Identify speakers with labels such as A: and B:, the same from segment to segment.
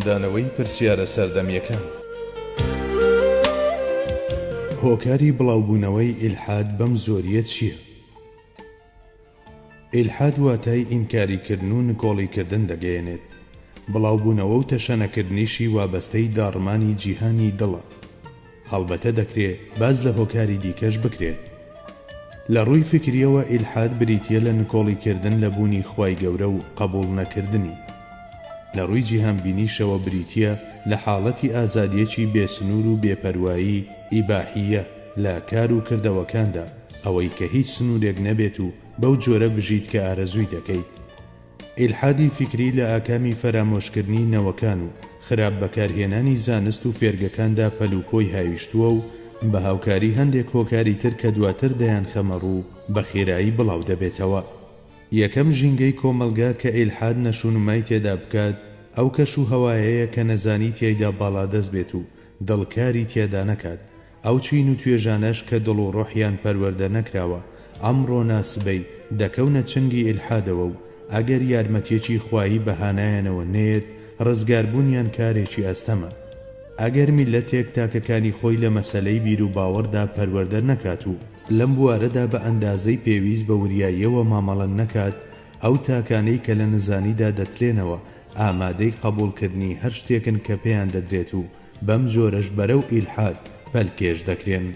A: ئەنجامدانەوەی پرسیارە سەردەمیەکان. هۆکاری بڵاوبوونەوەی ئیلحاد بەم زۆریە چییە؟ ئیلحاد واتای ئینکاریکردن و نکۆڵیکردن دەگەیەنێت. بڵاوبوونەوە و تەشەنەکردنیشی وابەستەی داڕمانی جیهانی دڵە. هەڵبەتە دەکرێت باز لە هۆکاری دیکەش بکرێت. لە ڕووی فکریەوە ئیلحاد بریتیە لە نکۆڵیکردن لە بوونی خوای گەورە و قبوڵ نەکردنی. لە ڕووی جیهانبینیشەوە بریتیە لە حاڵەتی ئازادیەکی بێسنوور و بێپەروایی ئیباحیە لە کار و کردەوەکاندا، ئەوەی کە هیچ سنوورێک نەبێت و بەو جۆرە بژیت کە ئارەزووی دەکەیت. ئیلحادی فکری لە ئاکامی فەرامۆشکردنی نەوەکان و خراپ بەکارهێنانی زانست و فێرگەکاندا پەلوپۆی هاویشتووە و بە هاوکاری هەندێک هۆکاری تر کە دواتر دەیان خەمەڕوو بە خێرایی بڵاو دەبێتەوە. یەکەم ژینگەی کۆمەلگا کە ئیلحاد نەشونمای تێدا بکات ئەو کەش و هەوایەیە کە نەزانی تیایدا باڵادەست بێت و دڵکاری تێدا نەکات. ئەو چین و توێژانەش کە دڵ و ڕۆحیان پەروەردە نەکراوە ئەمڕۆ ناسبەی دەکەونە چنگی ئیلحادەوە و ئەگەر یارمەتیەکی خوایی بەهانایانەوە نێت ڕزگاربوونیان کارێکی ئەستەمە. ئەگەر میلەتێک تاکەکانی خۆی لە مەسەلەی بیر و باوەڕدا پەروەردە نەکات و لەم بوارەدا بە ئەندازەی پێویست بە وریاییەوە مامەڵە نەکات، ئەو تاکانەی کە لە نزانیدا دەتلێنەوە ئامادەی قبوڵکردنی هەر شتێکن کە پێیان دەدرێت و بەم جۆرەش بەرەو ئیلحاد پەلکێش دەکرێن.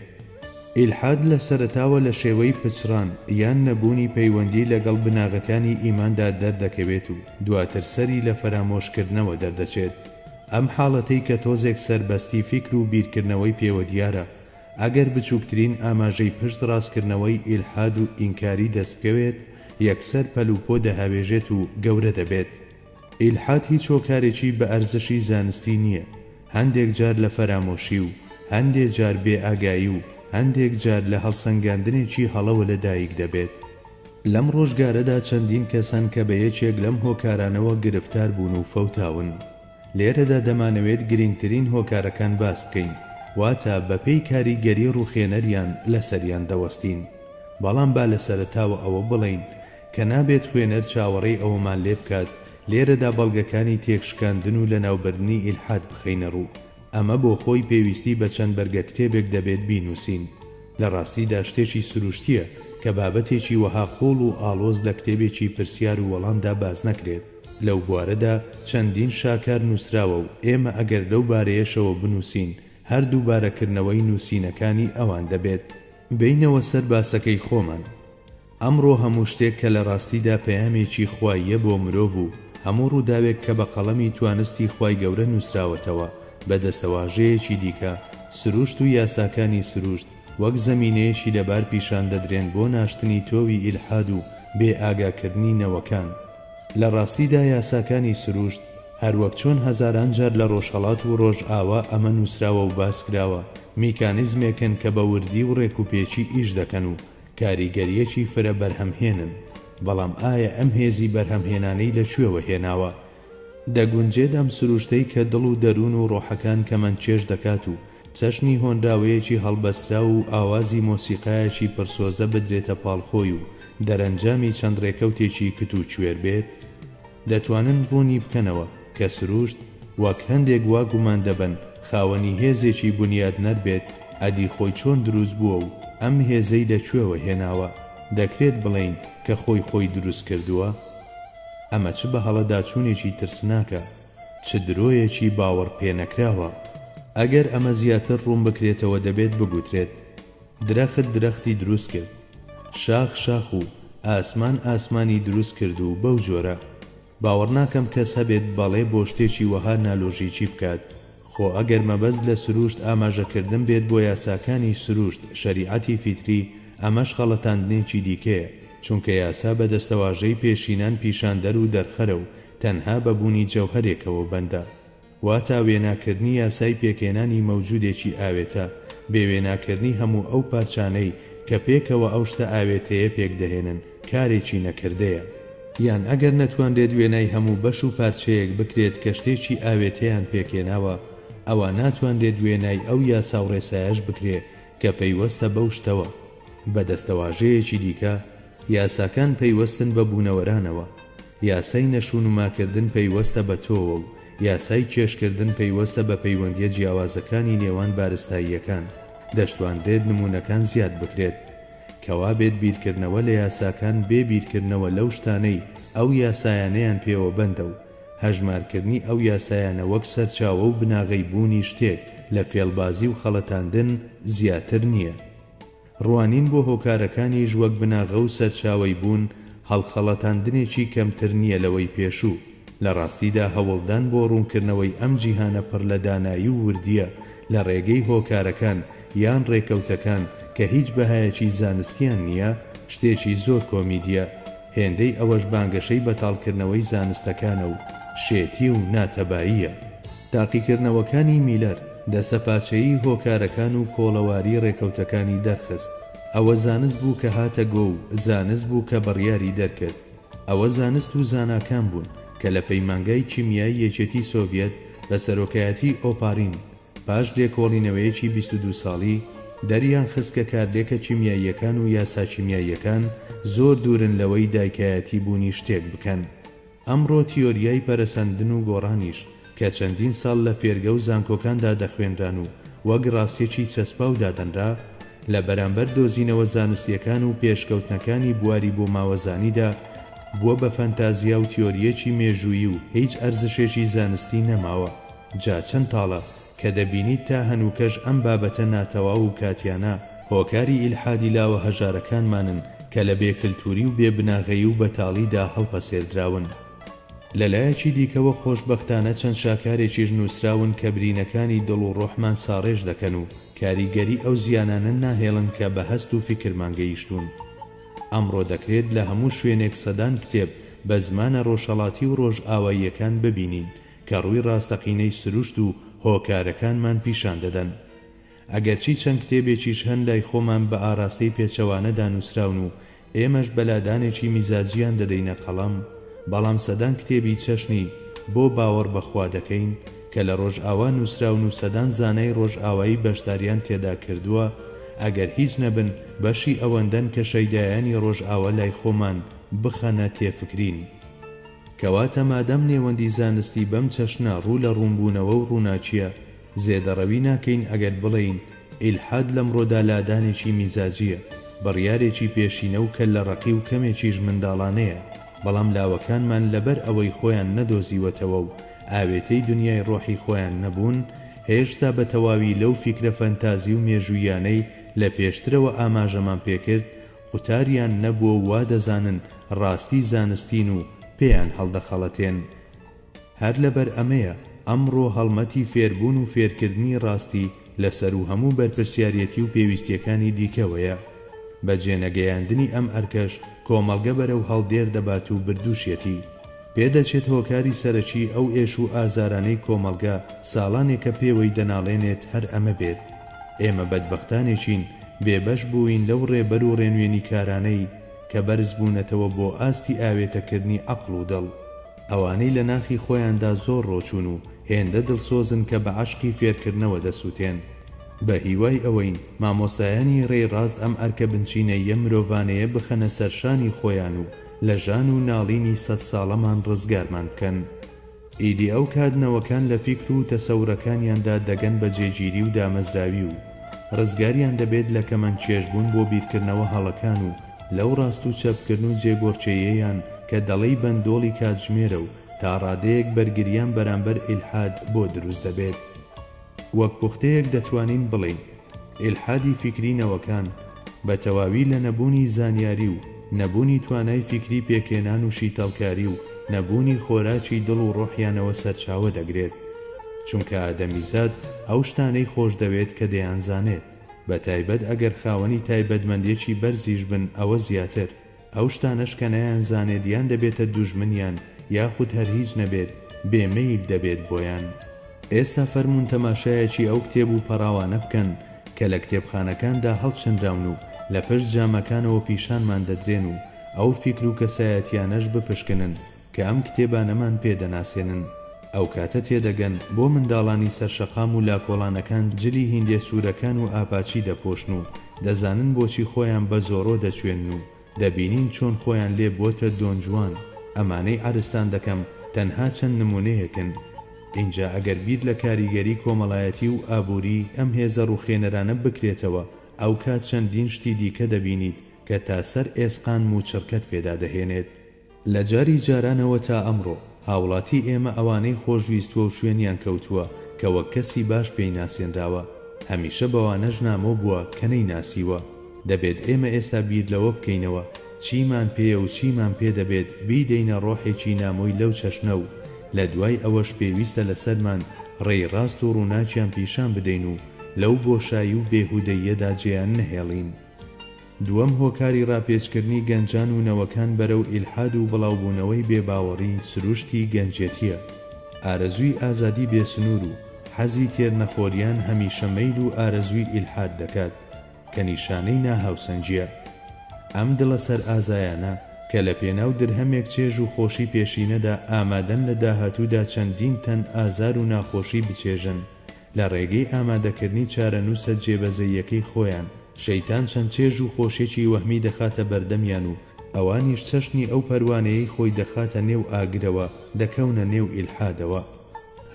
A: ئیلحاد لە سەرەتاوە لە شێوەی پچڕان یان نەبوونی پەیوەندی لەگەڵ بناغەکانی ئیماندا دەردەکەوێت و دواتر سەری لە فەرامۆشکردنەوە دەردەچێت. ئەم حاڵەتەی کە تۆزێک سەربەستی فیکر و بیرکردنەوەی پێوە دیارە، ئەگەر بچووکترین ئاماژەی پشت ڕاستکردنەوەی ئیلحاد و ئینکاری دەستکەوێت یەکسەر پەلوپۆ دەهاوێژێت و گەورە دەبێت. ئیلحاد هیچ هۆکارێکی بە ئەرزشی زانستی نییە. هەندێک جار لە فەرامۆشی و هەندێک جار بێ ئاگایی و هەندێک جار لە هەڵسەنگاندنێکی هەڵەوە لەدایک دەبێت. لەم ڕۆژگارەدا چەندین کەسان کە بە یەکێک لەم هۆکارانەوە گرفتار بوون و فەوتاون. لێرەدا دەمانەوێت گرنگترین هۆکارەکان باس بکەین، واتە بەپێی کاریگەری ڕووخێنەریان لەسەریان دەوەستین. بەڵام با لە سەرەتاوە ئەوە بڵین کە نابێت خوێنەر چاوەڕێی ئەوەمان لێ بکات لێرەدا بەڵگەکانی تێکشکاندن و لە ناوبردنی ئیلحاد بخەینە ڕوو. ئەمە بۆ خۆی پێویستی بە چەند بەرگە کتێبێک دەبێت بینووسین. لە ڕاستیدا شتێکی سروشتیە کە بابەتێکی وەها قوڵ و ئاڵۆز لە کتێبێکی پرسیار و وەڵامدا باز نەکرێت. لەو بوارەدا چەندین شاکار نووسراوە و ئێمە ئەگەر لەو بارەیەشەوە بنووسین هەردوو بارەکردنەوەی نووسینەکانی ئەوان دەبێت بینەوە سەر باسەکەی خۆمان. ئەمڕۆ هەموو شتێک کە لە ڕاستیدا پەیامێکی خواییە بۆ مرۆڤ و هەموو ڕووداوێک کە بە قەڵەمی توانستی خوای گەورە نووسراوەتەوە بە دەستەواژەیەکی دیکە سروشت و یاساکانی سروشت وەک زەمینەیەشی لەبار پیشان دەدرێن بۆ ناشتنی تۆوی ئیلحاد و بێ ئاگاکردنی نەوەکان. لە ڕاستیدا یاساکانی سروشت هەروەک چۆن هەزاران جار لە ڕۆژهەڵات و ڕۆژ ئاوا ئەمە نووسراوە و باس کراوە میکانیزمێکن کە بە وردی و ڕێک و پێچی ئیش دەکەن و کاریگەریەکی فرە بەرهەمهێنن. بەڵام ئایا ئەم هێزی بەرهەمهێنانەی لەکوێوە هێناوە؟ دەگونجێت ئەم سروشتەی کە دڵ و دەروون و ڕۆحەکان کەمەندچێش دەکات و چەشنی هۆنراوەیەکی هەڵبەسترا و ئاوازی مۆسیقایەکی پرسۆزە بدرێتە پاڵخۆی و دەرەنجامی چەند ڕێکەوتێکی کت و کوێر بێت، دەتوانن ڕوونی بکەنەوە کە سروشت وەک هەندێک وا گومان دەبن خاوەنی هێزێکی بنیادنەر بێت ئەدی خۆی چۆن دروست بووە و ئەم هێزەی لەکوێوە هێناوە. دەکرێت بڵین کە خۆی دروست کردووە؟ ئەمە چ بە هەڵەداچوونێکی ترسناکە، چ درۆیەکی باوەڕ پێنەکراوە. ئەگەر ئەمە زیاتر ڕوون بکرێتەوە دەبێت بگوترێت درەخت درەختی دروست کرد، شاخ و ئاسمانی دروست کرد و بەو جۆرە. باوەڕ ناکەم کەس هەبێت بەڵێ بۆ شتێکی وەها نالۆژیکی بکات. خۆ ئەگەر مەبەست لە سروشت ئاماژەکردن بێت بۆ یاساکانی سروشت شەریعەتی فیتری، ئەمەش خەڵەتاندنێکی دیکەیە، چونکە یاسا بە دەستەواژەی پێشینان پیشاندەر و دەرخەرە و تەنها بەبوونی جەوهرێکەوە بەندە. واتە وێناکردنی یاسای پێکێنانی مەوجودێکی ئاوێتە بێ وێناکردنی هەموو ئەو پارچانەی کە پێکەوە ئەو شتە ئاوێتەیە پێک دەهێنن کارێکی نەکردەیە. یان ئەگەر نەتوانرێت وێنای هەموو بەش و پارچەیەک بکرێت کە شتێکی ئاوێتەیان پێکێناوە، ئەوە ناتوانرێت وێنای ئەو یاسا و ڕێسایەش بکرێت کە پەیوەستە بەو شتەوە. بە دەستەواژەیەکی دیکە یاساکان پەیوەستن بە بوونەوەرانەوە. یاسای نەشونماکردن پەیوەستە بە تۆوە و یاسای کێشکردن پەیوەستە بە پەیوەندیە جیاوازەکانی نێوان بارستاییەکان دەشتوانرێت نمونەکان زیاد بکرێت کەوا بێت بیرکردنەوە لە یاساکان بێ بیرکردنەوە لەو شتانەی ئەو یاسایانەیان پێوە بەندە و هەژمارکردنی ئەو یاسایانە وەک سەرچاوە و بناغەی بوونی شتێک لە فێڵبازی و خەڵەتاندن زیاتر نییە. ڕوانین بۆ هۆکارەکانیش وەک بناغە و سەرچاوەی بوون هەڵخەڵەتاندنێکی کەمتر نییە لەوەی پێشوو. لە ڕاستیدا هەوڵدان بۆ ڕوونکردنەوەی ئەم جیهانە پڕ لە دانایی و وردیە لە ڕێگەی هۆکارەکان یان ڕێکەوتەکان کە هیچ بەهایەکی زانستیان نییە شتێکی زۆر کۆمیدیە. هێندەی ئەوەش بانگەشەی بەتاڵکردنەوەی زانستەکانە و شێتی و ناتەباییە. تاقیکردنەوەکانی میلەر دەسەپاچەیی هۆکارەکان و کۆڵەواری ڕێکەوتەکانی دەرخست. ئەوە زانست بوو کە هاتە گۆ و زانست بوو کە بڕیاری دەرکرد. ئەوە زانست و زاناکان بوون کە لە پەیمانگای کیمیایی یەکێتی سۆڤیەت بە سەرۆکایەتی ئۆپارین پاش لێکۆڵینەوەیەکی 22 ساڵی دەریان خست کە کاردێکە کیمیاییەکان و یاسا کیمیاییەکان زۆر دوورن لەوەی دایکایەتی بوونی شتێک بکەن. ئەمڕۆ تیۆریای پەرەسەندن و گۆڕانیش کە چەندین ساڵ لە فێرگە و زانکۆکاندا دەخوێنران و وەک ڕاستیەکی چەسپا و دادەنرا لە بەرامبەر دۆزینەوە زانستیەکان و پێشکەوتنەکانی بواری بۆ ماوەزانیدا بووە بە فەنتازیا و تیۆریەکی مێژوویی و هیچ ئەرزشێکی زانستی نەماوە. جا چەند تاڵە کە دەبینیت تا هەنووکەش ئەم بابەتە ناتەواو و کاتیانە هۆکاری ئیلحادی لاوە هەژارەکانمانن کە لە بێکلتوری و بێبناغەیی و بەتاڵیدا هەڵپەسێردراون. لەلایەکی دیکەوە خۆشبەختانە چەند شاکارێکیش نووسراون کە برینەکانی دڵ و ڕۆحمان ساڕێژ دەکەن و کاریگەری ئەو زیانانە ناهێڵن کە بە هەست و فیکرمان گەیشتون. ئەمڕۆ دەکرێت لە هەموو شوێنێک سەدان کتێب بە زمانە ڕۆژهەڵاتی و ڕۆژئاواییەکان ببینین کە ڕووی ڕاستەقینەی سروشت و هۆکارەکانمان پیشان دەدەن. ئەگەرچی چەند کتێبێکیش هەن لای خۆمان بە ئاراستەی پێچەوانەدا نووسراون و ئێمەش بەلادانێکی میزاجیان دەدەینە قەڵەم، بەڵام سەدان کتێبی چەشنی بۆ باوەڕ بەخوا دەکەین کە لە ڕۆژئاوا نووسراون و سەدان زانای ڕۆژئاوایی بەشداریان تێدا کردووە ئەگەر هیچ نەبن بەشی ئەوەندەن کە شەیدایانی ڕۆژئاوا لای خۆمان بخەنە تێفکرین. کەواتە مادەم نێوەندی زانستی بەم چەشنە ڕوو لە ڕوونبوونەوە و ڕووناچیە زێدەڕەوی ناکەین ئەگەر بڵێین ئیلحاد لەمڕۆدا لادانێکی میزاجیە، بڕیارێکی پێشینە و کە لە ڕەقی و کەمێکیش منداڵانەیە، بەڵام لاوەکانمان لەبەر ئەوەی خۆیان نەدۆزیوەتەوە و ئاوێتەی دنیای ڕۆحی خۆیان نەبوون هێشتا بە تەواوی لەو فیکرە فەنتازی و مێژوویانەی لە پێشترەوە ئاماژەمان پێکرد قوتاریان نەبووە و وا دەزانن ڕاستی زانستین و پێیان هەڵدەخەڵەتێن. هەر لەبەر ئەمەیە ئەمڕۆ هەڵمەتی فێربوون و فێرکردنی ڕاستی لەسەر و هەموو بەرپرسیارەتی و پێویستیەکانی دیکەوەیە. بە جێنەگەیاندنی ئەم ئەرکەش کۆمەڵگە بەرەو هەڵدێر دەبات و بردووشێتی. پێدەچێت هۆکاری سەرەکی ئەو ئێش و ئازارانەی کۆمەڵگە ساڵانێکە پێوەی دەناڵێنێت هەر ئەمە بێت. ئێمە بەدبەختانێکین بێبەش بووین لەو ڕێبەر و ڕێنوێنی کارانەی کە بەرز بوونەتەوە بۆ ئاستی ئاوێتەکردنی عەقڵ و دڵ. ئەوانەی لە ناخی خۆیاندا زۆر ڕۆچون و هێندە دڵسۆزن کە بە عەشقی فێرکردنەوە دەسووتێن. بە هیوای ئەوەی مامۆستایانی ڕێڕاست ئەم ئەرکە بنچینەیە مرۆڤانەیە بخەنە سەرشانی خۆیان و لە ژان و ناڵینی 100 ساڵەمان ڕزگارمان بکەن. ئیدی ئەو کادنەوەکان لە فیکر و تەسەورەکانیاندا دەگەن بە جێگیری و دامەزراوی و ڕزگاریان دەبێت لە کەمەند چێژبوون بۆ بیرکردنەوە هەڵەکان و لەو ڕاست و چەپکردن و جێگۆرچەیەیان کە دەڵێی بەندۆڵی کاتژمێرە و تا ڕادەیەک بەرگریان بەرامبەر ئیلحاد بۆ دروست دەبێت. وەک پوختەیەک دەتوانین بڵێین ئیلحادی فیکرینەوەکان بە تەواوی لە نەبوونی زانیاری و نەبوونی توانای فیکری پێکێنان و شیتەڵکاری و نەبوونی خۆراکی دڵ و ڕۆحیانەوە سەرچاوە دەگرێت، چونکە ئادەمیزاد ئەو شتانەی خۆش دەوێت کە دەیانزانێت، بە تایبەت ئەگەر خاوەنی تایبەتمەندێکی بەرزیش بن ئەوە زیاتر. ئەو شتانەش کە نەیانزانێت یان دەبێتە دوژمنیان یاخود هەر هیچ نەبێت بێمەیل دەبێت بۆیان. ئێستا فەرمون تەماشایەکی ئەو کتێب و پەراوانە بکەن کە لە کتێبخانەکاندا هەڵچەندراون و لە پشت جامەکانەوە پیشانمان دەدرێن و ئەو فیکر و کەسایەتیانەش بپشکنن کە ئەم کتێبانەمان پێدەناسێنن. ئەو کاتە تێدەگەن بۆ منداڵانی سەرشەقام و لاکۆڵانەکان جلی هیندێ سوورەکان و ئاپاچی دەپۆشن و دەزانن بۆچی خۆیان بە زۆرۆ دەچوێن و دەبینین چۆن خۆیان لێ بۆتە دۆنجوان. ئەمانەی عەرستان دەکەم تەنها چەند نمونەیەکن. اینجا ئەگەر بیر لە کاریگەری کۆمەڵایەتی و ئابووری ئەم هێزە ڕووخێنەرانە بکرێتەوە ئەو کات چەندین شتی دیکە دەبینیت کە تا سەر ئێسقان و چرکەت پێدا دەهێنێت. لە جاری جارانەوە تا ئەمڕۆ هاوڵاتی ئێمە ئەوانەی خۆشویستوە و شوێنیان کەوتووە کە وەک کەسی باش پێی ناسێنراوە هەمیشە بەوانەش نامۆ بووە کە نەیناسیوە. دەبێت ئێمە ئێستا بیر لەوە بکەینەوە چیمان پێیە و چیمان پێ دەبێت بیدەینە ڕۆحێکی نامۆی لەو چەشنە و لە دوای ئەوەش پێویستە لەسەرمان ڕێی ڕاست و ڕووناکیان پیشان بدەین و لەو بۆشایی و بێهودەیەدا جێیان نەهێڵین. دووەم هۆکاری ڕاپێچکردنی گەنجان و نەوەکان بەرەو ئیلحاد و بڵاوبوونەوەی بێباوەڕی سروشتی گەنجێتیە. ئارەزووی ئازادی بێسنوور و حەزی تێرنەخۆریان هەمیشە مەیل و ئارەزووی ئیلحاد دەکات کە نیشانەی ناهاوسەنجیە. ئەم دڵە سەر ئازایانە کە لە پێناو درهەمێک چێژ و خۆشی پێشینەدا ئامادەن لە داهاتوودا چەندین تەن ئازار و ناخۆشی بچێژن لە ڕێگەی ئامادەکردنی چارەنووسە جێبەزەیەکەی خۆیان. شەیتان چەند چێژ و خۆشێکی وەهمی دەخاتە بەردەمیان و ئەوانیش چەشنی ئەو پەروانەیەی خۆی دەخاتە نێو ئاگرەوە دەکەونە نێو ئیلحادەوە.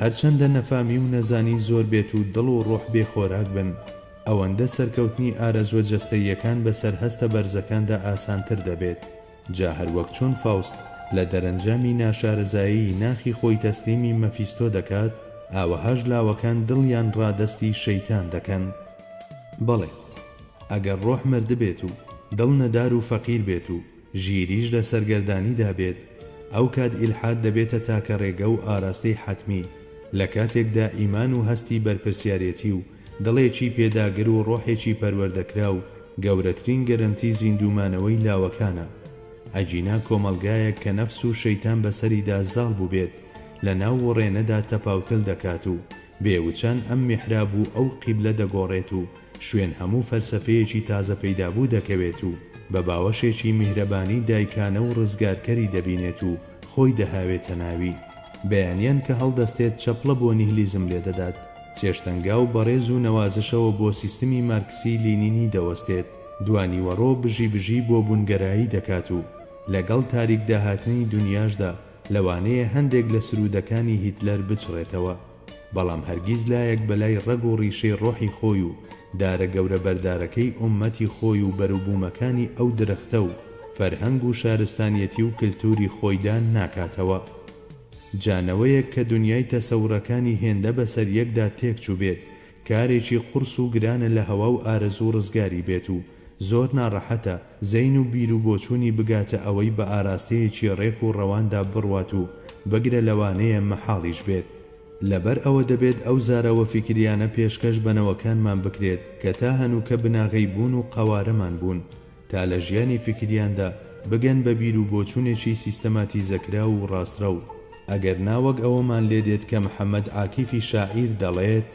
A: هەرچەندە نەفامی و نەزانی زۆر بێت و دڵ و ڕۆح بێخۆراک بن ئەوەندە سەرکەوتنی ئارەزوە جەستەییەکان بەسەر هەستە بەرزەکاندا ئاسانتر دەبێت. جا هەروەک چۆن فاوست لە دەرەنجامی ناشارەزایی ناخی خۆی تەسلیمی مەفیستۆ دەکات ئاوەهاش لاوەکان دڵیان ڕادەستی شەیتان دەکەن. بەڵێ ئەگەر ڕۆح مردبێت و دڵ نەدار و فەقیر بێت و ژیریش لە سەرگەردانیدا بێت ئەو کات ئیلحاد دەبێتە تاکە ڕێگە و ئاراستەی حەتمی لە کاتێکدا ئیمان و هەستی بەرپرسیارەتی و دڵێکی پێداگر و ڕۆحێکی پەروەردەکرا و گەورەترین گەرنتی زیندومانەوەی لاوەکانە. ئەجینا کۆمەلگایەک کە نەفس و شەیتان بەسەریدا زاڵ بوو بێت لە ناو وەڕێنەدا تەپاوتل دەکات و بێوچان ئەم میحراب و ئەو قیبلە دەگۆڕێت و شوێن هەموو فەلسەفەیەکی تازە پەیدابوو دەکەوێت و بە باوەشێکی میهرەبانی دایکانە و ڕزگارکەری دەبینێت و خۆی دەهاوێتە ناوی. بەیانیان کە هەڵدەستێت چەپڵە بۆ نیهلیزم لێ دەدات چێشتەنگا و بەڕێز و نەوازشەوە بۆ سیستمی مارکسی لینینی دەوەستێت دوانی وەڕۆ بژی بۆ بوونگەرایی دەکات و لەگەڵ تاریک داهاتنی دنیاشدا لەوانەیە هەندێک لە سرودەکانی هیتلەر بچڕێتەوە بەڵام هەرگیز لایەک بەلای ڕەگ و ڕیشەی ڕۆحی خۆی و دارە گەورە بەردارەکەی ئومەتی خۆی و بەروبوومەکانی ئەو درەختە و فەرهەنگ و شارستانیەتی و کلتوری خۆیدان ناکاتەوە. جانەوەیەک کە دنیای تەسەورەکانی هێندە بەسەر یەکدا تێکچوو بێت کارێکی قورس و گرانە لە هەوا و ئارەزوو ڕزگاری بێت و زۆر ناڕەحەتە زەین و بیر و بۆچوونی بگاتە ئەوەی بە ئاراستەیەکی ڕێک و ڕەواندا بڕوات و بگرە لەوانەیە مەحاڵیش بێت. لەبەر ئەوە دەبێت ئەو زارەوە فیکریانە پێشکەش بنەوەکانمان بکرێت کە تا هەنووکە بناغەی بوون و قەوارەمان بوون تا لە ژیانی فیکریاندا بگەن بە بیر و بۆچوونێکی سیستەماتیزەکرا و ڕاسترە و ئەگەر ناوەک ئەوەمان لێ دێت کە محەممەد عاکیفی شاعیر دەڵێت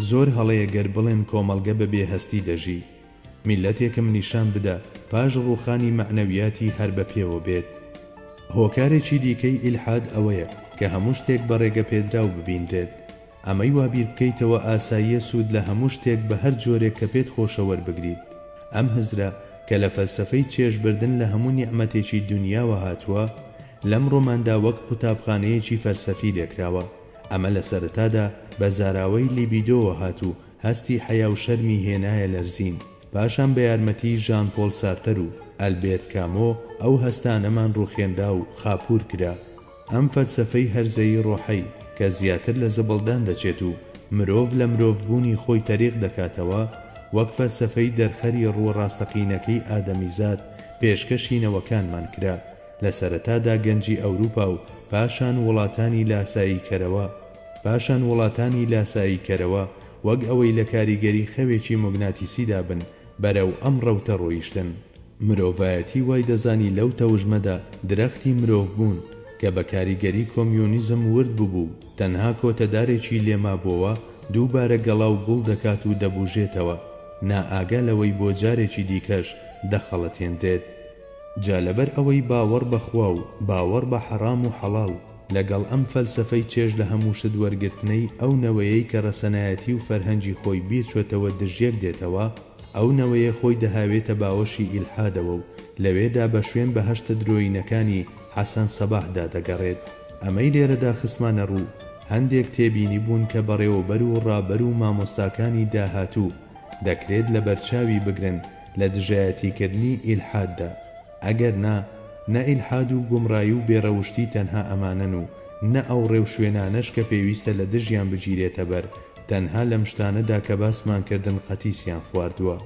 A: زۆر هەڵەیە گەر بڵێن کۆمەڵگە بە بێهەستی دەژی میلەتێکم نیشان بدە پاش ڕووخانی مەعنەویاتی هەر بە پێوە بێت. هۆکارێکی دیکەی ئیلحاد ئەوەیە کە هەموو شتێک بە ڕێگە پێدراو ببیندرێت. ئەمەی وابیر بکەیتەوە ئاساییە سوود لە هەموو شتێک بە هەر جۆرێک کە پێت خۆشە وەربگریت. ئەم هزرە کە لە فەلسەفەی چێژبردن لە هەموو نیعمەتێکی دنیاوە هاتووە لەم ڕۆماندا وەک قوتابخانەیەکی فەلسەفی لێکراوە. ئەمە لە سەرەتادا بە زاراوەی لیبیدۆوە هاتوو هەستی حەیا و شەرمی هێنایە لەرزین پاشان بە یارمەتی ژان پۆل سارتەر و ئەلبێرت کامۆ ئەو هەستانەمان ڕوخێندا و خاپور کرا. ئەم فەلسەفەی هەرزەی ڕۆحەی کە زیاتر لە زەبڵدان دەچێت و مرۆڤ لە مرۆڤبوونی خۆی تەریق دەکاتەوە وەک فەلسەفەی دەرخەری ڕووڕاستەقینەکەی ئادەمیزاد پێشکەشینەوەکانمان کرا لە سەرەتادا گەنجی ئەوروپا و پاشان وڵاتانی لاسایی کەرەوە وەک ئەوەی لە کاریگەری خەوێکی موگناتیسیدا بن بەرەو ئەم ڕەوتە ڕۆیشتن. مرۆڤایەتی وای دەزانی لەو تەوژمەدا درەختی مرۆڤ بوون کە بە کاریگەری کۆمیۆنیزم ورد بوو تەنها کۆتەدارێکی لێمابووەوە دووبارە گەڵا و گوڵ دەکات و دەبوژێتەوە نائاگا لەوەی بۆ جارێکی دیکەش دەخەڵەتێنرێت. جا لەبەر ئەوەی باوەڕ بەخوا و باوەڕ بە حەرام و حەڵاڵ لەگەڵ ئەم فەلسەفەی چێژ لە هەموو شت وەرگرتنەی ئەو نەوەیەی کە ڕەسەنایەتی و فەرهەنگی خۆی بیرچۆتەوە دژیەک دێتەوە ئەو نەوەیە خۆی دەهاوێتە باوەشی ئیلحادەوە و لەوێدا بە شوێن بەهەشتە درۆینەکانی حەسەن سەباحدا دەگەڕێت. ئەمەی لێرەدا خسمانە ڕوو هەندێک تێبینی بوون کە بەڕێوەبەر و ڕابەر و مامۆستاکانی داهاتوو دەکرێت لە بەرچاوی بگرن لە دژایەتیکردنی ئیلحاددا. ئەگەر نە ئیلحاد و گومڕایی و بێڕەوشتی تەنها ئەمانن و نە ئەو ڕێو شوێنانەش کە پێویستە لە دژیان بگیرێتە بەر تەنها لەم شتانەدا کە باسمان کردن قەتیسیان خواردووە.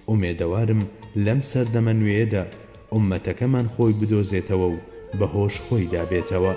A: ئومێدەوارم لەم سەردەمە نوێیەدا ئومەتەکەمان خۆی بدۆزێتەوە و بەهۆش خۆی دابێتەوە.